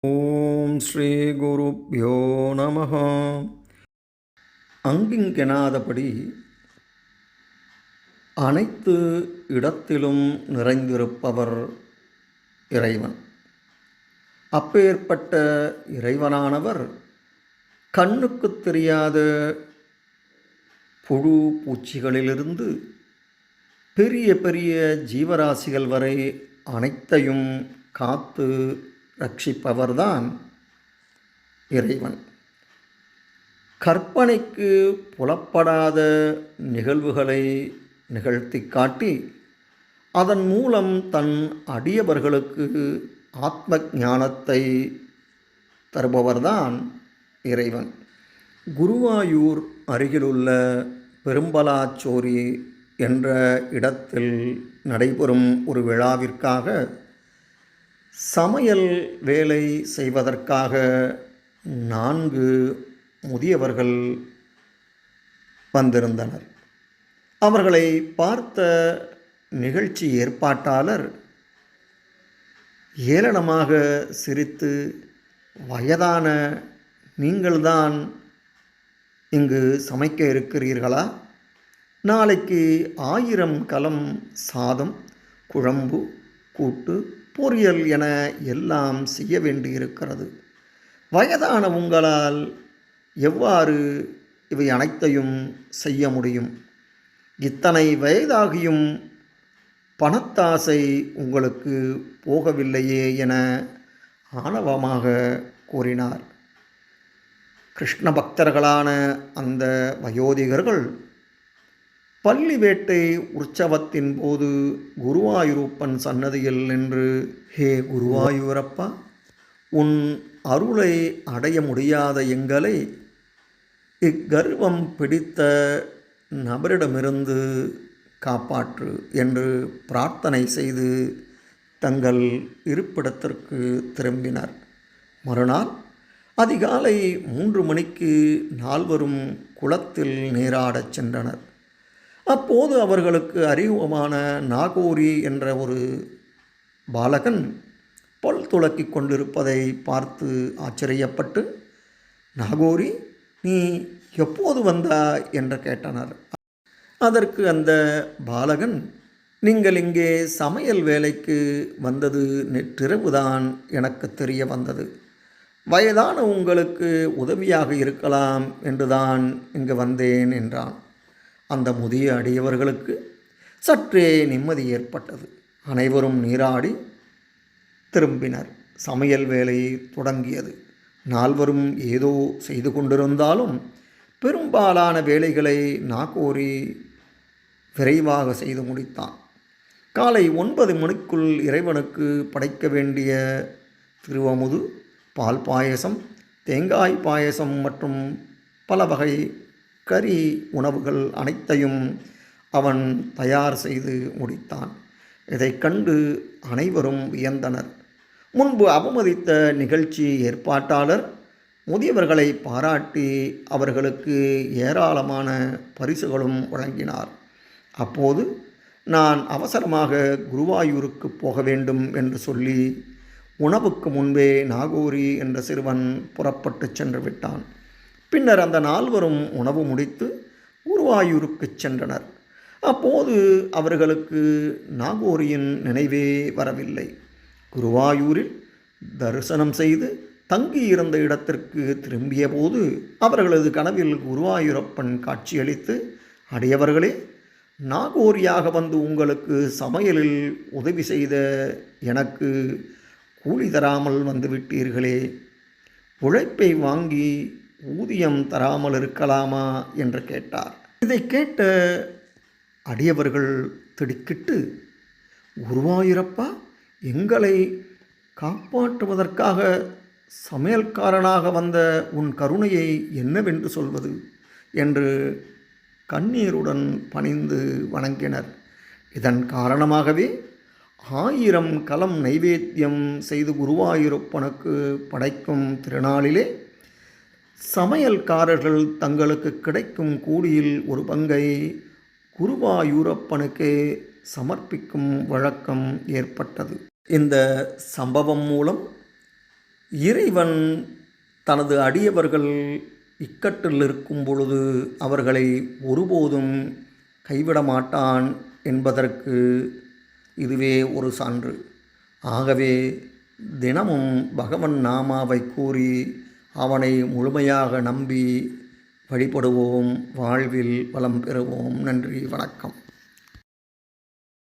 ஓம் ஸ்ரீ குருப்யோ நமः. அங்கிங்கெனாதபடி அனைத்து இடத்திலும் நிறைந்திருப்பவர் இறைவன். அப்பேற்பட்ட இறைவனானவர் கண்ணுக்குத் தெரியாத புழு பூச்சிகளிலிருந்து பெரிய பெரிய ஜீவராசிகள் வரை அனைத்தையும் காத்து ரட்சிப்பவர்தான் இறைவன். கற்பனைக்கு புலப்படாத நிகழ்வுகளை நிகழ்த்தி காட்டி அதன் மூலம் தன் அடியவர்களுக்கு ஆத்ம ஞானத்தை தருபவர்தான் இறைவன். குருவாயூர் அருகிலுள்ள பெரும்பலாச்சோரி என்ற இடத்தில் நடைபெறும் ஒரு விழாவிற்காக சமையல் வேலை செய்வதற்காக 4 முதியவர்கள் வந்திருந்தனர். அவர்களை பார்த்த நிகழ்ச்சி ஏற்பாட்டாளர் ஏளனமாக சிரித்து, வயதான நீங்கள்தான் இங்கு சமைக்க இருக்கிறீர்களா? நாளைக்கு 1000 கலம் சாதம், குழம்பு, கூட்டு, பொரியல் என எல்லாம் செய்ய வேண்டியிருக்கிறது. வயதான உங்களால் எவ்வாறு இவை அனைத்தையும் செய்ய முடியும்? இத்தனை வயதாகியும் பணத்தாசை உங்களுக்கு போகவில்லையே என ஆணவமாக கூறினார். கிருஷ்ண பக்தர்களான அந்த வயோதிகர்கள் பள்ளி வேட்டை உற்சவத்தின் போது குருவாயூரப்பன் சன்னதியில் நின்று, ஹே குருவாயூரப்பா, உன் அருளை அடைய முடியாத எங்களை இக்கர்வம் பிடித்த நபரிடமிருந்து காப்பாற்று என்று பிரார்த்தனை செய்து தங்கள் இருப்பிடத்திற்கு திரும்பினர். மறுநாள் அதிகாலை 3 மணிக்கு 4வரும் குளத்தில் நீராடச் சென்றனர். அப்போது அவர்களுக்கு அறிமுகமான நாகோரி என்ற ஒரு பாலகன் பல் துலக்கிக் கொண்டிருப்பதை பார்த்து ஆச்சரியப்பட்டு, நாகோரி, நீ எப்போது வந்தாய் என்று கேட்டனர். அதற்கு அந்த பாலகன், நீங்கள் இங்கே சமையல் வேலைக்கு வந்தது நேற்றிரவுதான் எனக்கு தெரிய வந்தது. வயதான உங்களுக்கு உதவியாக இருக்கலாம் என்றுதான் இங்கு வந்தேன் என்றான். அந்த முதிய அடியவர்களுக்கு சற்றே நிம்மதி ஏற்பட்டது. அனைவரும் நீராடி திரும்பினர். சமையல் வேலை தொடங்கியது. 4வரும் ஏதோ செய்து கொண்டிருந்தாலும் பெரும்பாலான வேலைகளை நாகோரி விரைவாக செய்து முடித்தான். காலை 9 மணிக்குள் இறைவனுக்கு படைக்க வேண்டிய திருவமுது, பால் பாயசம், தேங்காய் பாயசம் மற்றும் பல வகை கறி உணவுகள் அனைத்தையும் அவன் தயார் செய்து முடித்தான். இதைக் கண்டு அனைவரும் வியந்தனர். முன்பு அவமதித்த நிகழ்ச்சி ஏற்பாட்டாளர் முதியவர்களை பாராட்டி அவர்களுக்கு ஏராளமான பரிசுகளும் வழங்கினார். அப்போது நான் அவசரமாக குருவாயூருக்கு போக வேண்டும் என்று சொல்லி உணவுக்கு முன்பே நாகோரி என்ற சிறுவன் புறப்பட்டு சென்று விட்டான். பின்னர் அந்த 4வரும் உணவு முடித்து குருவாயூருக்கு சென்றனர். அப்போது அவர்களுக்கு நாகோரியின் நினைவே வரவில்லை. குருவாயூரில் தரிசனம் செய்து தங்கியிருந்த இடத்திற்கு திரும்பிய போது அவர்களது கனவில் குருவாயூரப்பன் காட்சியளித்து, அடியவர்களே, நாகோரியாக வந்து உங்களுக்கு சமையலில் உதவி செய்த எனக்கு கூலி தராமல் வந்துவிட்டீர்களே, உழைப்பை வாங்கி ஊதியம் தராமல் இருக்கலாமா என்று கேட்டார். இதை கேட்ட அடியவர்கள் திடுக்கிட்டு, குருவாயூரப்பா, எங்களை காப்பாற்றுவதற்காக சமையல்காரனாக வந்த உன் கருணையை என்னவென்று சொல்வது என்று கண்ணீருடன் பணிந்து வணங்கினர். இதன் காரணமாகவே 1000 கலம் நைவேத்தியம் செய்து குருவாயூரப்பனுக்கு படைக்கும் திருநாளிலே சமையல்காரர்கள் தங்களுக்கு கிடைக்கும் கூலியில் ஒரு பங்கை குருவாயூரப்பனுக்கே சமர்ப்பிக்கும் வழக்கம் ஏற்பட்டது. இந்த சம்பவம் மூலம் இறைவன் தனது அடியவர்கள் இக்கட்டில் இருக்கும் பொழுது அவர்களை ஒருபோதும் கைவிட மாட்டான் என்பதற்கு இதுவே ஒரு சான்று. ஆகவே தினமும் பகவன் நாமாவை கூறி அவனை முழுமையாக நம்பி வழிபடுவோம். வாழ்வில் வளம் பெறுவோம். நன்றி, வணக்கம்.